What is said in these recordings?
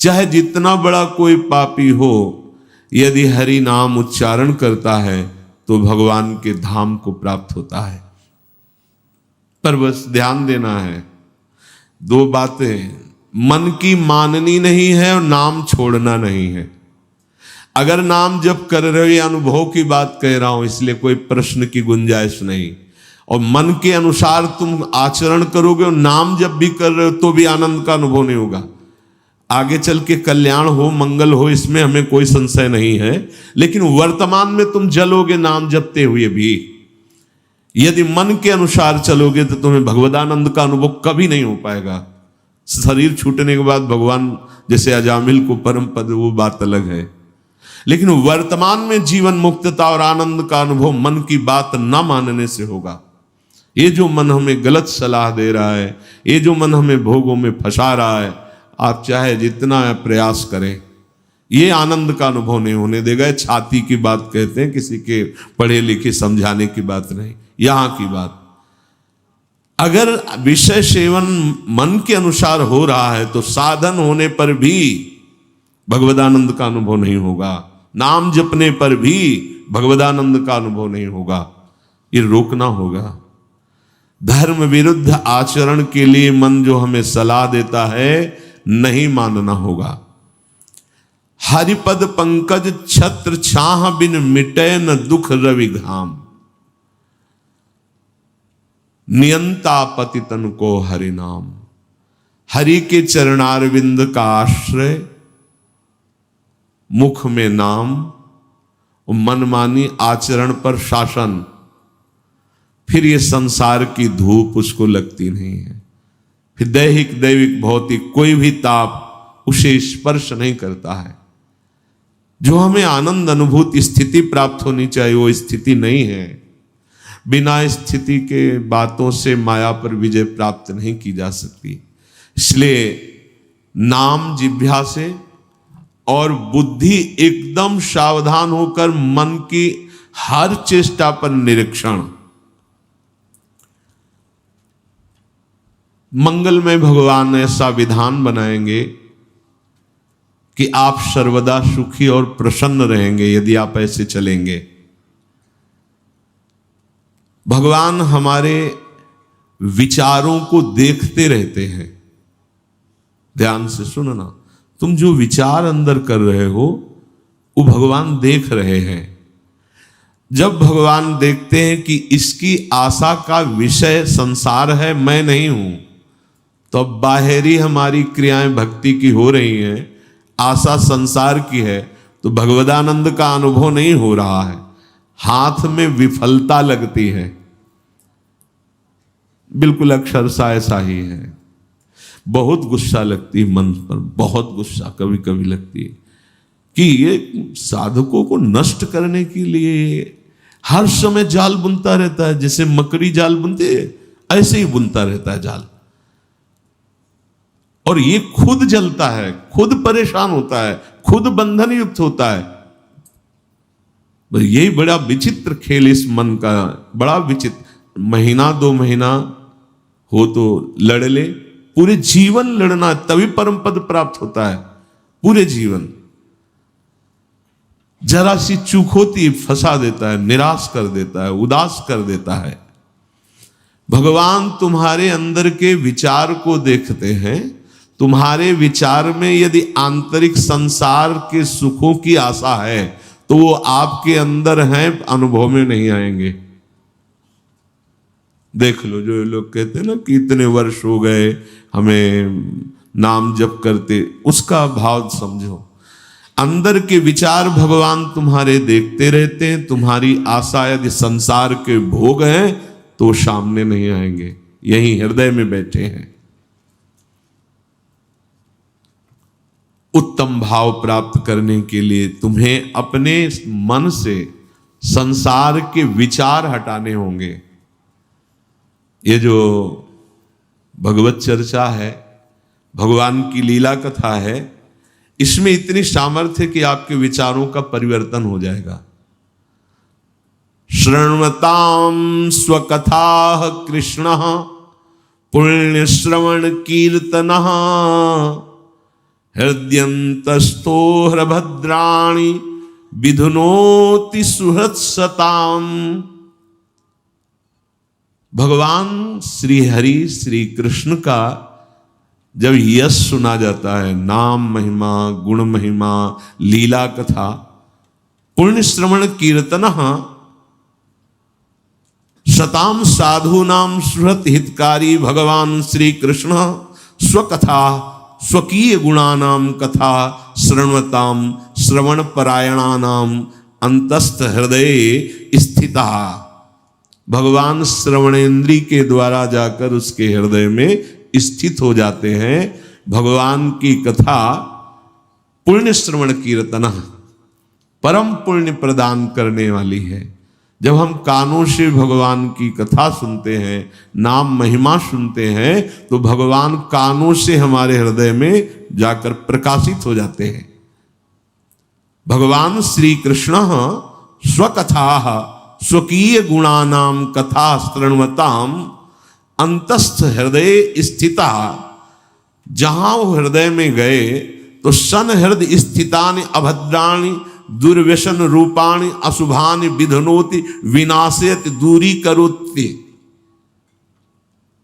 चाहे जितना बड़ा कोई पापी हो, यदि हरि नाम उच्चारण करता है तो भगवान के धाम को प्राप्त होता है। पर बस ध्यान देना है, दो बातें, मन की माननी नहीं है और नाम छोड़ना नहीं है। अगर नाम जप कर रहे हो, ये अनुभव की बात कह रहा हूं, इसलिए कोई प्रश्न की गुंजाइश नहीं। और मन के अनुसार तुम आचरण करोगे और नाम जप भी कर रहे हो तो भी आनंद का अनुभव नहीं होगा। आगे चल के कल्याण हो, मंगल हो, इसमें हमें कोई संशय नहीं है, लेकिन वर्तमान में तुम जलोगे नाम जपते हुए भी। यदि मन के अनुसार चलोगे तो तुम्हें भगवदानंद का अनुभव कभी नहीं हो पाएगा। शरीर छूटने के बाद भगवान जैसे अजामिल को परम पद, वो बात अलग है, लेकिन वर्तमान में जीवन मुक्तता और आनंद का अनुभव मन की बात न मानने से होगा। ये जो मन हमें गलत सलाह दे रहा है, ये जो मन हमें भोगों में फंसा रहा है, आप चाहे जितना प्रयास करें, ये आनंद का अनुभव नहीं होने देगा। छाती की बात कहते हैं, किसी के पढ़े लिखे समझाने की बात नहीं, यहां की बात। अगर विषय सेवन मन के अनुसार हो रहा है तो साधन होने पर भी भगवदानंद का अनुभव नहीं होगा, नाम जपने पर भी भगवदानंद का अनुभव नहीं होगा। ये रोकना होगा। धर्म विरुद्ध आचरण के लिए मन जो हमें सलाह देता है, नहीं मानना होगा। हरिपद पंकज छत्र छाह बिन मिटे न दुख रवि घाम, नियंता पतितन को हरि नाम। हरि के चरणारविंद का आश्रय, मुख में नाम, मनमानी आचरण पर शासन, फिर ये संसार की धूप उसको लगती नहीं है। फिर दैहिक दैविक भौतिक कोई भी ताप उसे स्पर्श नहीं करता है। जो हमें आनंद अनुभूति स्थिति प्राप्त होनी चाहिए, वो स्थिति नहीं है। बिना स्थिति के बातों से माया पर विजय प्राप्त नहीं की जा सकती। इसलिए नाम जिह्वा से और बुद्धि एकदम सावधान होकर मन की हर चेष्टा पर निरीक्षण। मंगलमय भगवान ऐसा विधान बनाएंगे कि आप सर्वदा सुखी और प्रसन्न रहेंगे यदि आप ऐसे चलेंगे। भगवान हमारे विचारों को देखते रहते हैं। ध्यान से सुनना, तुम जो विचार अंदर कर रहे हो वो भगवान देख रहे हैं। जब भगवान देखते हैं कि इसकी आशा का विषय संसार है, मैं नहीं हूं, तो अब बाहरी हमारी क्रियाएं भक्ति की हो रही हैं, आशा संसार की है, तो भगवदानंद का अनुभव नहीं हो रहा है, हाथ में विफलता लगती है। बिल्कुल अक्षरशः ऐसा ही है। बहुत गुस्सा लगती है मन पर, बहुत गुस्सा कभी कभी लगती है कि ये साधकों को नष्ट करने के लिए हर समय जाल बुनता रहता है। जैसे मकड़ी जाल बुनते ऐसे ही बुनता रहता है जाल, और ये खुद जलता है, खुद परेशान होता है, खुद बंधन युक्त होता है। यही बड़ा विचित्र खेल इस मन का, बड़ा विचित्र। महीना 2 महीना हो तो लड़ ले, पूरे जीवन लड़ना तभी परम पद प्राप्त होता है। पूरे जीवन जरा सी चूक होती फंसा देता है, निराश कर देता है, उदास कर देता है। भगवान तुम्हारे अंदर के विचार को देखते हैं। तुम्हारे विचार में यदि आंतरिक संसार के सुखों की आशा है तो वो आपके अंदर हैं, अनुभव में नहीं आएंगे। देख लो, जो लोग कहते हैं ना कि इतने वर्ष हो गए हमें नाम जप करते, उसका भाव समझो। अंदर के विचार भगवान तुम्हारे देखते रहते हैं। तुम्हारी आशा यदि संसार के भोग हैं तो सामने नहीं आएंगे, यही हृदय में बैठे हैं। उत्तम भाव प्राप्त करने के लिए तुम्हें अपने मन से संसार के विचार हटाने होंगे। ये जो भगवत चर्चा है, भगवान की लीला कथा है, इसमें इतनी सामर्थ्य कि आपके विचारों का परिवर्तन हो जाएगा। श्रृण्वतां स्वकथा कृष्ण पुण्य श्रवण कीर्तन हृदयंतस्थो हरभद्राणि विधुनोति सुहृत्सताम। भगवान श्री हरि श्री कृष्ण का जब यश सुना जाता है, नाम महिमा, गुण महिमा, लीला कथा, पुण्य श्रवण कीर्तन सताम साधूनाम सुहृत हितकारी भगवान श्री कृष्ण स्वकथा स्वकीय गुणानाम कथा श्रृण्वताम श्रवण परायणानाम अंतस्थ हृदय स्थिता। भगवान श्रवणेन्द्री के द्वारा जाकर उसके हृदय में स्थित हो जाते हैं। भगवान की कथा पुण्य श्रवण कीर्तन परम पुण्य प्रदान करने वाली है। जब हम कानों से भगवान की कथा सुनते हैं, नाम महिमा सुनते हैं, तो भगवान कानों से हमारे हृदय में जाकर प्रकाशित हो जाते हैं। भगवान श्री कृष्ण स्वकथा स्वकीय गुणानाम कथा श्रृण्वताम अंतस्थ हृदय स्थिता। जहां वो हृदय में गए तो सन हृदय स्थितानि अभद्राणि दुर्व्यसन रूपाणि अशुभानि विधनोति विनाशयति दूरी करोति।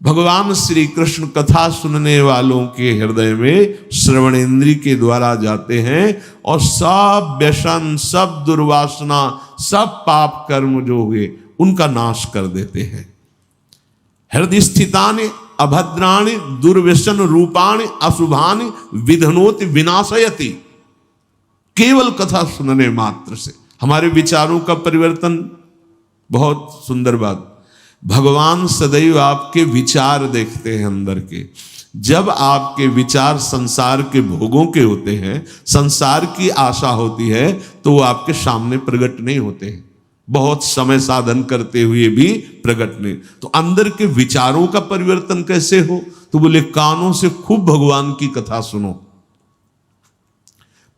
भगवान श्री कृष्ण कथा सुनने वालों के हृदय में श्रवणेन्द्री के द्वारा जाते हैं और सब व्यसन, सब दुर्वासना, सब पाप कर्म जो हुए उनका नाश कर देते हैं। हृदय स्थितानि अभद्राणि दुर्व्यसन रूपाणि अशुभानि विधनोति विनाशयति। केवल कथा सुनने मात्र से हमारे विचारों का परिवर्तन। बहुत सुंदर बात, भगवान सदैव आपके विचार देखते हैं अंदर के। जब आपके विचार संसार के भोगों के होते हैं, संसार की आशा होती है, तो वो आपके सामने प्रकट नहीं होते हैं। बहुत समय साधन करते हुए भी प्रकट नहीं। तो अंदर के विचारों का परिवर्तन कैसे हो? तो बोले कानों से खूब भगवान की कथा सुनो।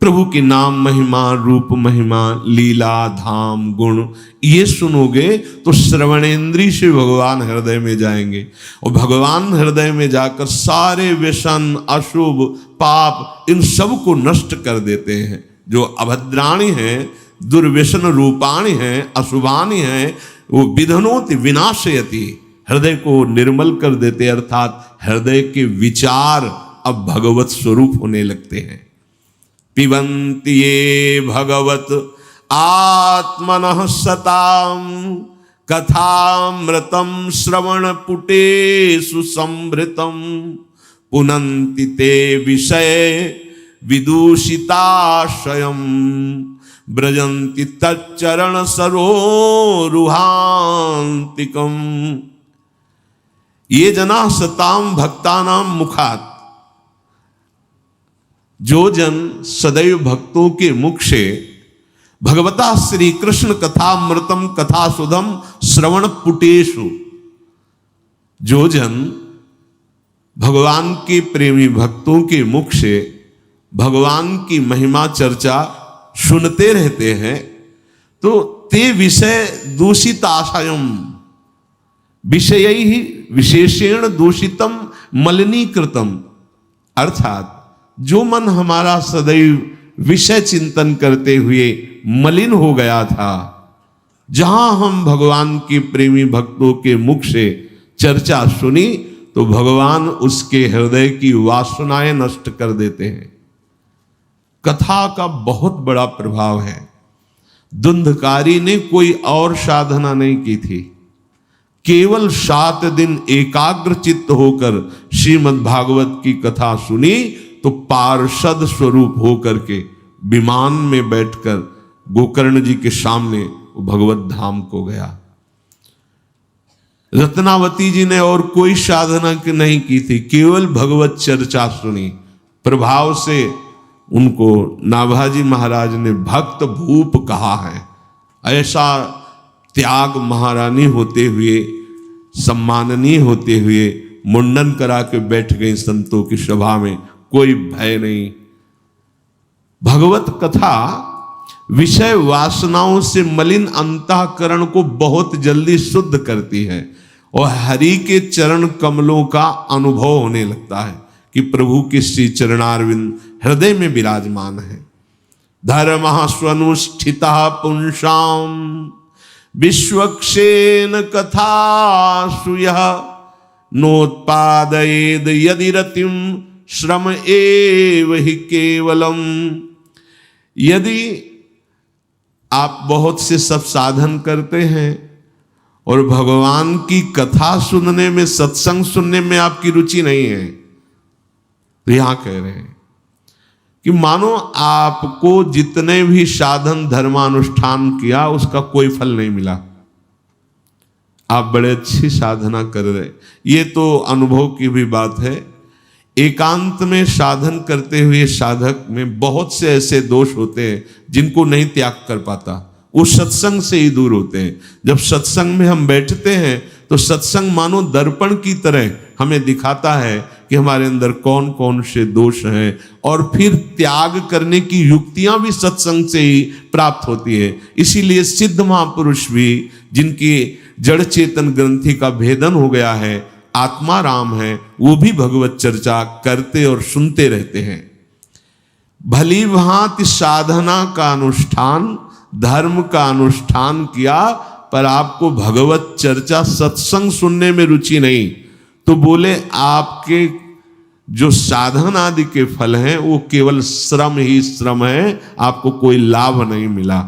प्रभु के नाम महिमा, रूप महिमा, लीला, धाम, गुण ये सुनोगे तो श्रवणेन्द्री से भगवान हृदय में जाएंगे और भगवान हृदय में जाकर सारे व्यसन, अशुभ, पाप इन सब को नष्ट कर देते हैं। जो अभद्राणी हैं, दुर्व्यसन रूपाणी हैं, अशुभानी हैं, वो विधनोति विनाशयति, हृदय को निर्मल कर देते, अर्थात हृदय के विचार अब भगवत स्वरूप होने लगते हैं। पिबन्ति ये भगवत आत्मनः सताम कथामृतं श्रवणपुटेषु संभृतं पुनन्ति ते विषय विदूषिताशयम् ब्रजन्ति तच्चरण सरोरुहान्तिकम्। ये जना सताम भक्तानां मुखात्, जो जन सदैव भक्तों के मुख से भगवता श्री कृष्ण कथामृतम कथा सुधम श्रवण पुटेशु, जो जन भगवान के प्रेमी भक्तों के मुख से भगवान की महिमा चर्चा सुनते रहते हैं, तो ते विषय दूषित आशयम, विषय ही विशेषेण दूषितम मलिनीकृतम, अर्थात जो मन हमारा सदैव विषय चिंतन करते हुए मलिन हो गया था, जहां हम भगवान के प्रेमी भक्तों के मुख से चर्चा सुनी तो भगवान उसके हृदय की वासनाएं नष्ट कर देते हैं। कथा का बहुत बड़ा प्रभाव है। धुंधकारी ने कोई और साधना नहीं की थी, केवल 7 दिन एकाग्र चित्त होकर श्रीमद् भागवत की कथा सुनी तो पार्षद स्वरूप होकर के विमान में बैठकर गोकर्ण जी के सामने वो भगवत धाम को गया। रत्नावती जी ने और कोई साधना नहीं की थी, केवल भगवत चर्चा सुनी। प्रभाव से उनको नाभाजी महाराज ने भक्त भूप कहा है। ऐसा त्याग महारानी होते हुए, सम्माननीय होते हुए मुंडन करा के बैठ गई संतों की सभा में, कोई भय नहीं। भगवत कथा विषय वासनाओं से मलिन अंतःकरण को बहुत जल्दी शुद्ध करती है और हरि के चरण कमलों का अनुभव होने लगता है। कि प्रभु के श्री चरणारविंद हृदय में विराजमान है। धर्मः स्वनुष्ठिता पुंसाम विश्वक्षेन कथासु यः नोत्पादयेद यदि रतिम श्रम एव हि केवलम। यदि आप बहुत से सब साधन करते हैं और भगवान की कथा सुनने में, सत्संग सुनने में आपकी रुचि नहीं है, तो यहां कह रहे हैं कि मानो आपको जितने भी साधन धर्मानुष्ठान किया उसका कोई फल नहीं मिला। आप बड़े अच्छी साधना कर रहे, ये तो अनुभव की भी बात है। एकांत में साधन करते हुए साधक में बहुत से ऐसे दोष होते हैं जिनको नहीं त्याग कर पाता, वो सत्संग से ही दूर होते हैं। जब सत्संग में हम बैठते हैं तो सत्संग मानो दर्पण की तरह हमें दिखाता है कि हमारे अंदर कौन कौन से दोष हैं, और फिर त्याग करने की युक्तियां भी सत्संग से ही प्राप्त होती है। इसीलिए सिद्ध महापुरुष भी, जिनकी जड़ चेतन ग्रंथि का भेदन हो गया है, आत्मा राम है, वो भी भगवत चर्चा करते और सुनते रहते हैं। भली भांति साधना का अनुष्ठान, धर्म का अनुष्ठान किया, पर आपको भगवत चर्चा सत्संग सुनने में रुचि नहीं, तो बोले आपके जो साधन आदि के फल हैं वो केवल श्रम ही श्रम है, आपको कोई लाभ नहीं मिला।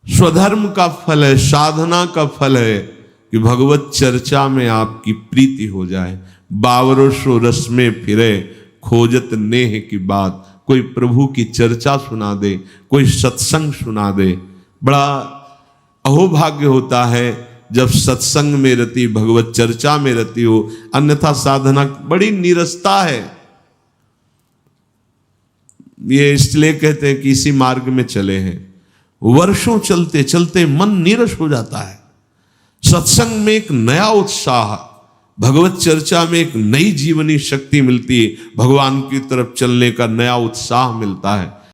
स्वधर्म का फल है, साधना का फल है कि भगवत चर्चा में आपकी प्रीति हो जाए। बावरसो रस में फिरे खोजत नेह की बात, कोई प्रभु की चर्चा सुना दे, कोई सत्संग सुना दे। बड़ा अहोभाग्य होता है जब सत्संग में रति, भगवत चर्चा में रति हो, अन्यथा साधना बड़ी नीरसता है। ये इसलिए कहते हैं कि इसी मार्ग में चले हैं, वर्षों चलते चलते मन नीरस हो जाता है। सत्संग में एक नया उत्साह, भगवत चर्चा में एक नई जीवनी शक्ति मिलती है, भगवान की तरफ चलने का नया उत्साह मिलता है।